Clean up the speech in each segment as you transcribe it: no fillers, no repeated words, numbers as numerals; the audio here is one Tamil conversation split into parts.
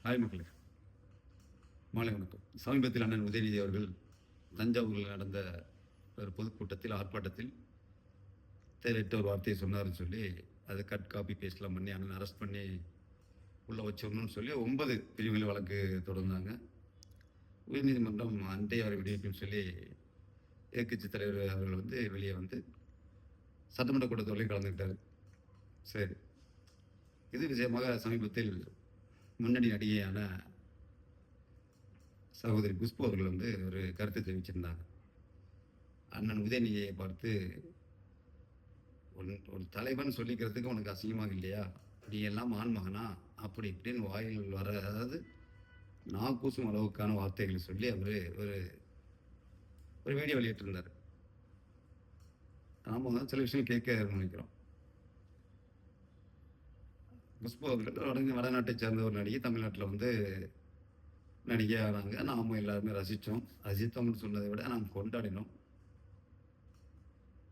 ஹாய் மக்களே, மாலை வணக்கம். சமீபத்தில் அண்ணன் உதயநிதி அவர்கள் தஞ்சாவூரில் நடந்த ஒரு பொதுக்கூட்டத்தில் ஆர்ப்பாட்டத்தில் தேவையற்ற ஒரு வார்த்தையை சொன்னார்னு சொல்லி அதை கட் காப்பி பேஸ்ட்லாம் பண்ணி அண்ணன் அரெஸ்ட் பண்ணி உள்ளே வச்சிடணும்னு சொல்லி 9 பிரிவுகள் வழக்கு தொடர்ந்தாங்க. உயர்நீதிமன்றம் அன்றைய அவரை விடுவிப்புன்னு சொல்லி எதிர்க்கட்சி தலைவர் அவர்கள் வெளியே சட்டமன்ற கூட்டத்தொடரில் கலந்துக்கிட்டார். சரி, இது விஷயமாக சமீபத்தில் முன்னணி நடிகையான சகோதரி குஷ்பு அவர்கள் ஒரு கருத்து தெரிவிச்சிருந்தாங்க. அண்ணன் உதயநிதியை பார்த்து, ஒரு தலைவன் சொல்லிக்கிறதுக்கு உனக்கு அசிங்கமாக இல்லையா, நீ எல்லாம் ஆண்மகனா, அப்படி இப்படின்னு வாயில் வர, அதாவது நான் கூசும் அளவுக்கான வார்த்தைகளை சொல்லி அவர் ஒரு வீடியோ வெளியிட்டிருந்தார். நாம சில விஷயம் கேட்க நினைக்கிறோம். குஷ்பு அவர்கள் வடநாட்டை சேர்ந்த ஒரு நடிகை தமிழ்நாட்டில் நடிகை ஆனாங்க. நாம எல்லாருமே ரசித்தோம்னு சொன்னதை விட நாம் கொண்டாடினோம்.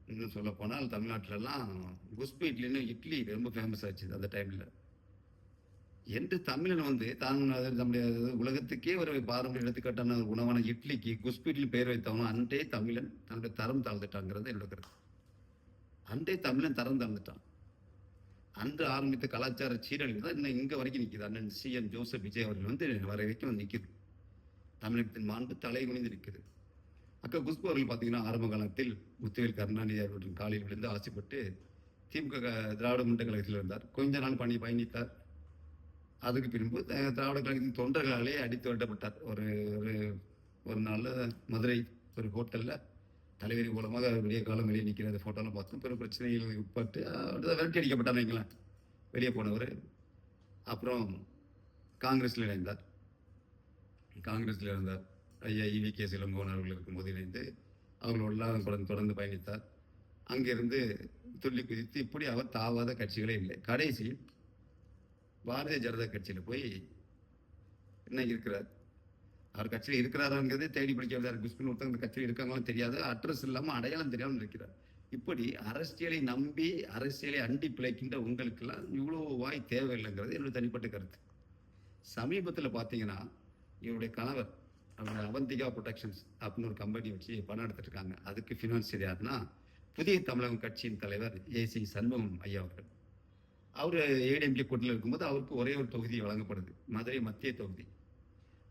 இன்னும் சொல்ல போனால் தமிழ்நாட்டிலலாம் குஷ்பு இட்லி ரொம்ப ஃபேமஸ் ஆச்சு அந்த டைமில். என்று தமிழன் தான் நம்முடைய உலகத்துக்கே ஒரு பாரம்பரிய எடுத்துக்காட்டான உணவான இட்லிக்கு குஷ்பு இட்லி பெயர் வைத்தவனும் அன்றே தமிழன் தன்னுடைய தரம் தாழ்ந்துட்டாங்கிறது என்னோட கருத்து. அன்றே தமிழன் தரம் தாழ்ந்துட்டான். அன்று ஆரம்பித்த கலாச்சார சீரழிவு தான் இன்னும் இங்கே வரைக்கும் நிற்கிது. அண்ணன் CM ஜோசப் விஜய் அவர்கள் வர வரைக்கும் நிற்கிது. தமிழகத்தின் மாண்பு தலை குனிந்து நிற்குது. அக்கா குஷ்பு அவர்கள் பார்த்தீங்கன்னா ஆரம்ப காலத்தில் முத்துவேல் கருணாநிதி அவர்களின் காலில் விழுந்து ஆசைப்பட்டு திமுக திராவிட முன்னேற்ற கழகத்தில் இருந்தார். கொஞ்ச நாள் பயணித்தார். அதுக்கு பின்பு திராவிட கழகத்தின் தொண்டர்களாலே அடித்து வெட்டப்பட்டார். ஒரு நாள் மதுரை ஒரு ஹோட்டலில் தலைவரி மூலமாக விடிய காலம் வெளியே நிற்கிற அந்த ஃபோட்டோலாம் பார்த்தோம். பிற பிரச்சனைகள் உட்பட்டு விரட்டி அடிக்கப்பட்டார் வைங்களேன். வெளியே போனவர் அப்புறம் காங்கிரஸில் இணைந்தார். ஐயா EVK இளங்கோவன் அவர்கள் இருக்கும்போது இணைந்து அவர்களோடலாம் தொடர்ந்து பயணித்தார். அங்கிருந்து துள்ளி குதித்து இப்படி அவர் தாவாத கட்சிகளே இல்லை. கடைசியில் பாரதிய ஜனதா கட்சியில் போய் என்ன இருக்கிறார். அவர் கட்சியில் இருக்கிறாருங்கிறதே தேடி பிடிக்கிறார். குஷ்பு ஒருத்தவங்க கட்சியில் இருக்காங்களும் தெரியாது, அட்ரஸ் இல்லாமல் அடையாளம் தெரியாமல் இருக்கிறார். இப்படி அரசியலை நம்பி அரசியலை அண்டி பிழைக்கின்ற உங்களுக்கெல்லாம் இவ்வளோ வாய் தேவையில்லைங்கிறது என்னுடைய தனிப்பட்ட கருத்து. சமீபத்தில் பார்த்தீங்கன்னா இவருடைய கணவர் அவந்திகா ப்ரொடக்ஷன்ஸ் அப்படின்னு ஒரு கம்பெனி வச்சு பணம் எடுத்துட்டு இருக்காங்க. அதுக்கு ஃபினான்சியர் யாருன்னா புதிய தமிழகம் கட்சியின் தலைவர் AC சண்முகம் ஐயா அவர்கள். அவர் ADMK கூட்டணியில் இருக்கும்போது அவருக்கு ஒரே ஒரு தொகுதி வழங்கப்படுது, மதுரை மத்திய தொகுதி.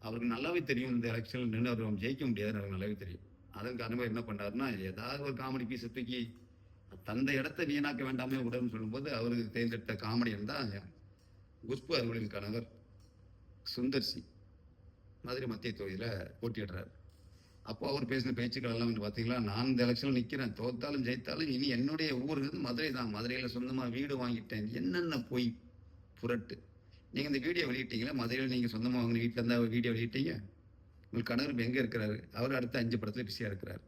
அவருக்கு நல்லாவே தெரியும் இந்த எலெக்ஷனில் நின்று அவர் ஜெயிக்க முடியாதுன்னு அவருக்கு நல்லாவே தெரியும். அதன் காரணமாக என்ன பண்ணாருன்னா, ஏதாவது ஒரு காமெடி பீஸை தூக்கி தந்த இடத்தை வீணாக்க வேண்டாமே உடனே சொல்லும்போது அவருக்கு தேர்ந்தெடுத்த காமெடியன் தான் குஷ்பு அவர்களின் கணவர் சுந்தர்சி மதுரை மத்திய தொகுதியில் போட்டியிடுறார். அப்போ அவர் பேசின பேச்சுக்கள் எல்லாம் பார்த்தீங்களா, நான் இந்த எலெக்ஷனில் நிற்கிறேன், தோத்தாலும் ஜெயித்தாலும் இனி என்னுடைய ஊர் மதுரை தான், மதுரையில் சொந்தமாக வீடு வாங்கிட்டேன், என்னென்ன போய் புரட்டு. நீங்கள் இந்த வீடியோ வெளியிட்டீங்களா, மதுரையில் நீங்கள் சொந்தமாக வாங்கின வீட்டில் இருந்தால் வீடியோ வெளியிட்டீங்க. உங்கள் கணவர் எங்கே இருக்கிறாரு, அவர் அடுத்த 5 படத்தில் பிஸியாக இருக்கிறார்.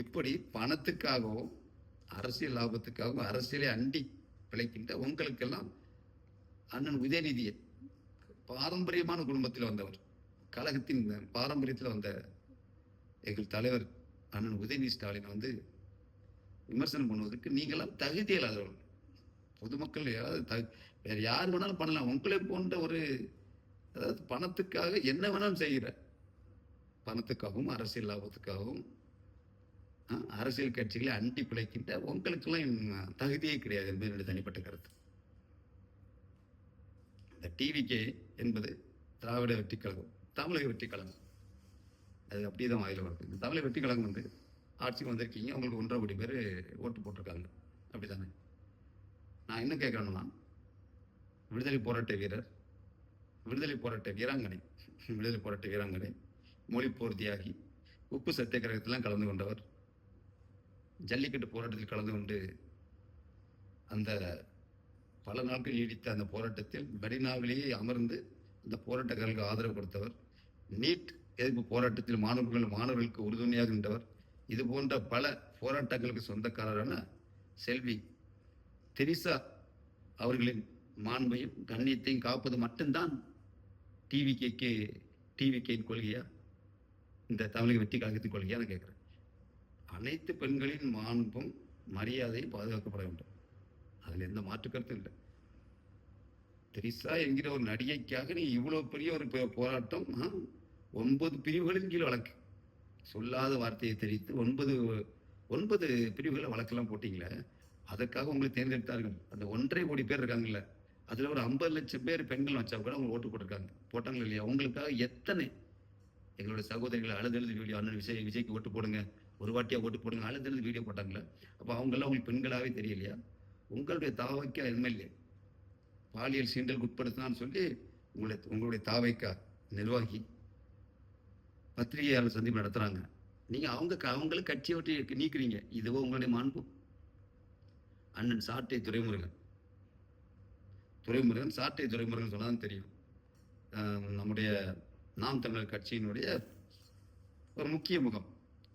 இப்படி பணத்துக்காகவும் அரசியல் லாபத்துக்காகவும் அரசியலை அண்டி பிழைக்கின்ற உங்களுக்கெல்லாம் அண்ணன் உதயநிதியை பாரம்பரியமான குடும்பத்தில் வந்தவர், கழகத்தின் பாரம்பரியத்தில் வந்த எங்கள் தலைவர் அண்ணன் உதயநிதி ஸ்டாலின் விமர்சனம் பண்ணுவதற்கு நீங்களாம் தகுதி இல்லாதவர்கள். பொதுமக்கள் யாராவது வேற யார் வேணாலும் பண்ணலாம். உங்களை போன்ற அதாவது பணத்துக்காக என்ன வேணாலும் செய்கிற, பணத்துக்காகவும் அரசியல் லாபத்துக்காகவும் அரசியல் கட்சிகளை அண்டி பிழைக்கின்ற உங்களுக்கெல்லாம் தகுதியே கிடையாது என்பது என்னுடைய தனிப்பட்ட கருத்து. இந்த TVK என்பது திராவிட வெற்றி கழகம், தமிழக வெற்றி கழகம், அது அப்படிதான் வாயில வருது. இந்த தமிழக வெற்றி கழகம் ஆட்சிக்கு வந்திருக்கீங்க, உங்களுக்கு 1.5 கோடி பேர் ஓட்டு போட்டிருக்காங்க, அப்படித்தானே? நான் என்ன கேட்கறேன்னா, விடுதலை போராட்ட வீரர், விடுதலை போராட்ட வீராங்கனை, மொழிப்போர் தியாகி, உப்பு சத்தியாகிரகத்திலாம் கலந்து கொண்டவர், ஜல்லிக்கட்டு போராட்டத்தில் கலந்து கொண்டு அந்த பல நாட்கள் நீடித்த அந்த போராட்டத்தில் மெரினாவிலேயே அமர்ந்து அந்த போராட்டக்காரர்களுக்கு ஆதரவு கொடுத்தவர், நீட் எதிர்ப்பு போராட்டத்தில் மாணவர்களுக்கு உறுதுணையாக இருந்தவர். இது போன்ற பல போராட்டங்களுக்கு சொந்தக்காரரான செல்வி தெரீசா அவர்களின் மாண்பையும் கண்ணியத்தையும் காப்பது மட்டும்தான் டிவிகேயின் கொள்கையா, இந்த தமிழக வெற்றி கழகத்தின் கொள்கையா நான் கேட்கிறேன். அனைத்து பெண்களின் மாண்பும் மரியாதையும் பாதுகாக்கப்பட வேண்டும், அதில் எந்த மாற்று கருத்தும் இல்லை. திரிசா என்கிற ஒரு நடிகைக்காக நீ இவ்வளவு பெரிய ஒரு போராட்டம். 9 பிரிவுகளின் கீழ் வழக்கு. சொல்லாத வார்த்தையை தெரிவித்து 9 பிரிவுகளை வழக்கெல்லாம் போட்டீங்களே, அதற்காக உங்களை தேர்ந்தெடுத்தார்கள். அந்த 1.5 கோடி பேர் இருக்காங்கல்ல, அதுல ஒரு 50 லட்சம் பேர் பெண்கள் வச்சா கூட அவங்க ஓட்டு போட்டிருக்காங்க. போட்டாங்களா இல்லையா? உங்களுக்காக எத்தனை எங்களுடைய சகோதரிகளை அழுதெழுது வீடியோ, அண்ணன் விஜய்க்கு ஓட்டு போடுங்க, ஒரு வாட்டியா ஓட்டு போடுங்க, அழுதெழுது வீடியோ போட்டாங்களே. அப்ப அவங்க எல்லாம் உங்களுக்கு பெண்களாவே தெரியலையா? உங்களுடைய தாவைக்கா எம்எல்ஏ பாலியல் சீண்டலுக்கு உட்படுத்தினான்னு சொல்லி உங்களுடைய தாவைக்கா நிர்வாகி பத்திரிகையாளர் சந்திப்பு நடத்துறாங்க. நீங்க அவங்களுக்கு கட்சியை விட்டு நீக்குறீங்க. இதுவோ உங்களுடைய மாண்பு? அண்ணன் சாட்டை துரைமுருகன் சாட்டை துரைமுருகன் சொன்னாதான் தெரியும். நம்முடைய நாம் தமிழர் கட்சியினுடைய ஒரு முக்கிய முகம்.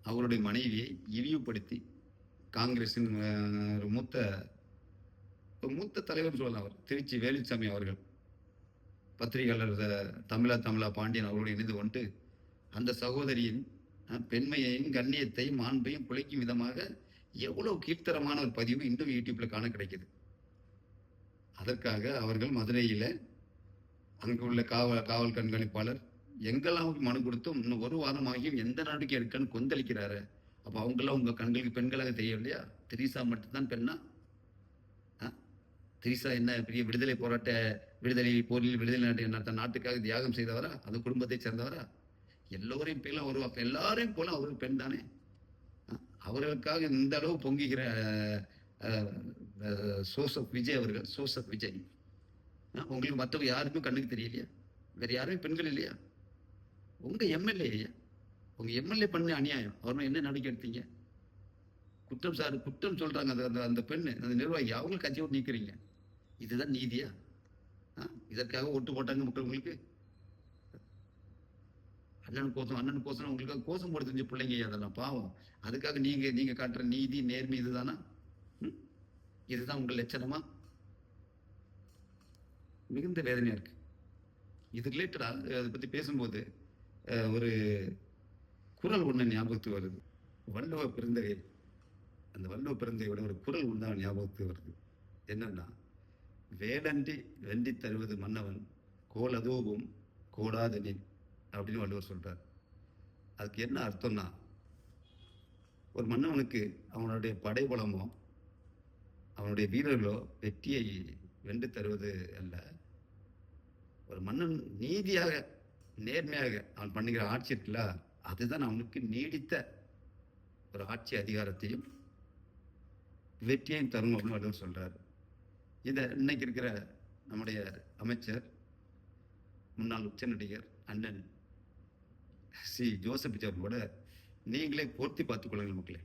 அவருடைய மனைவியை இழிவுபடுத்தி காங்கிரசின் மூத்த தலைவர் சொல்லலாம். அவர் திருச்சி வேலுச்சாமி அவர்கள் பத்திரிகையாளர் தமிழா பாண்டியன் அவர்களோடு இணைந்து கொண்டு அந்த சகோதரியின் பெண்மையையும் கண்ணியத்தையும் மாண்பையும் குலைக்கும் விதமாக எவ்வளவு கீழ்த்தரமான ஒரு பதிவு இன்றும் யூடியூப்ல காண கிடைக்குது. அதற்காக அவர்கள் மதுரையில அங்கு உள்ள காவல் கண்காணிப்பாளர் எங்கெல்லாம் மனு கொடுத்தும் இன்னும் ஒரு வாரமாகியும் எந்த நடவடிக்கை எடுக்கன்னு கொந்தளிக்கிறாரு. அப்ப அவங்கெல்லாம் உங்க கண்களுக்கு பெண்களாக தெரியவில்லையா? திரிசா மட்டும்தான் பெண்ணா? திரிசா என்ன பெரிய விடுதலை போரில் விடுதலை நாட்டுக்காக தியாகம் செய்தவரா? அந்த குடும்பத்தை சேர்ந்தவரா? எல்லோரையும் போல ஒரு எல்லாரையும் போல அவரு பெண் தானே. அவர்களுக்காக இந்த அளவு பொங்குகிற சோசப் விஜய் உங்களுக்கு மற்றவங்க யாருக்கும் கண்ணுக்கு தெரியலையா? வேற யாருமே பெண்கள் இல்லையா? உங்க எம்எல்ஏ பண்ண அநியாயம். அவர் என்ன நடவடிக்கை எடுத்தீங்க? குற்றம் சொல்றாங்க அந்த பெண்ணு, அந்த நிர்வாகி, அவங்க கட்சியை விட்டு நீக்கிறீங்க. இதுதான் நீதியா? இதற்காக ஓட்டு போட்டாங்க மக்கள் உங்களுக்கு? அண்ணன் கோசம் உங்களுக்காக கோசம் போட தெரிஞ்ச பிள்ளைங்க அதெல்லாம் பாவம். அதுக்காக நீங்க காட்டுற நீதி நேர்மை இதுதானா? இதுதான் உங்கள் லட்சணமா? மிகுந்த வேதனையா இருக்கு. இது ரிலேட்டடா அதை பத்தி பேசும்போது ஒரு குரல் ஒண்ணு ஞாபகத்துக்கு வருது. வள்ளுவ பிறந்தகை, அந்த வள்ளுவ பிறந்தகையோட ஒரு குரல் ஒண்ணு ஞாபகத்துக்கு வருது. என்னன்னா, வேடன்றி வென்றி தருவது மன்னவன் கோலதோவும் கோடாதனில் அப்படின்னு வள்ளுவர் சொல்றார். அதுக்கு என்ன அர்த்தம்னா, ஒரு மன்னவனுக்கு அவனுடைய படைபலமோ அவனுடைய வீரர்களோ வெற்றியை வென்று தருவது அல்ல. ஒரு மன்னன் நீதியாக நேர்மையாக அவன் பண்ணுகிற ஆட்சி இருக்குல்ல, அதுதான் அவனுக்கு நீடித்த ஒரு ஆட்சி அதிகாரத்தையும் வெற்றியையும் தரும் அப்படின்னு வள்ளுவர் சொல்றாரு. இதை இன்னைக்கு இருக்கிற நம்முடைய அமைச்சர், முன்னாள் உச்ச நடிகர் அண்ணன் ஜோசப் விஜய் கூட நீங்களே பொருத்தி பார்த்துக் கொள்ளுங்கள் மக்களே.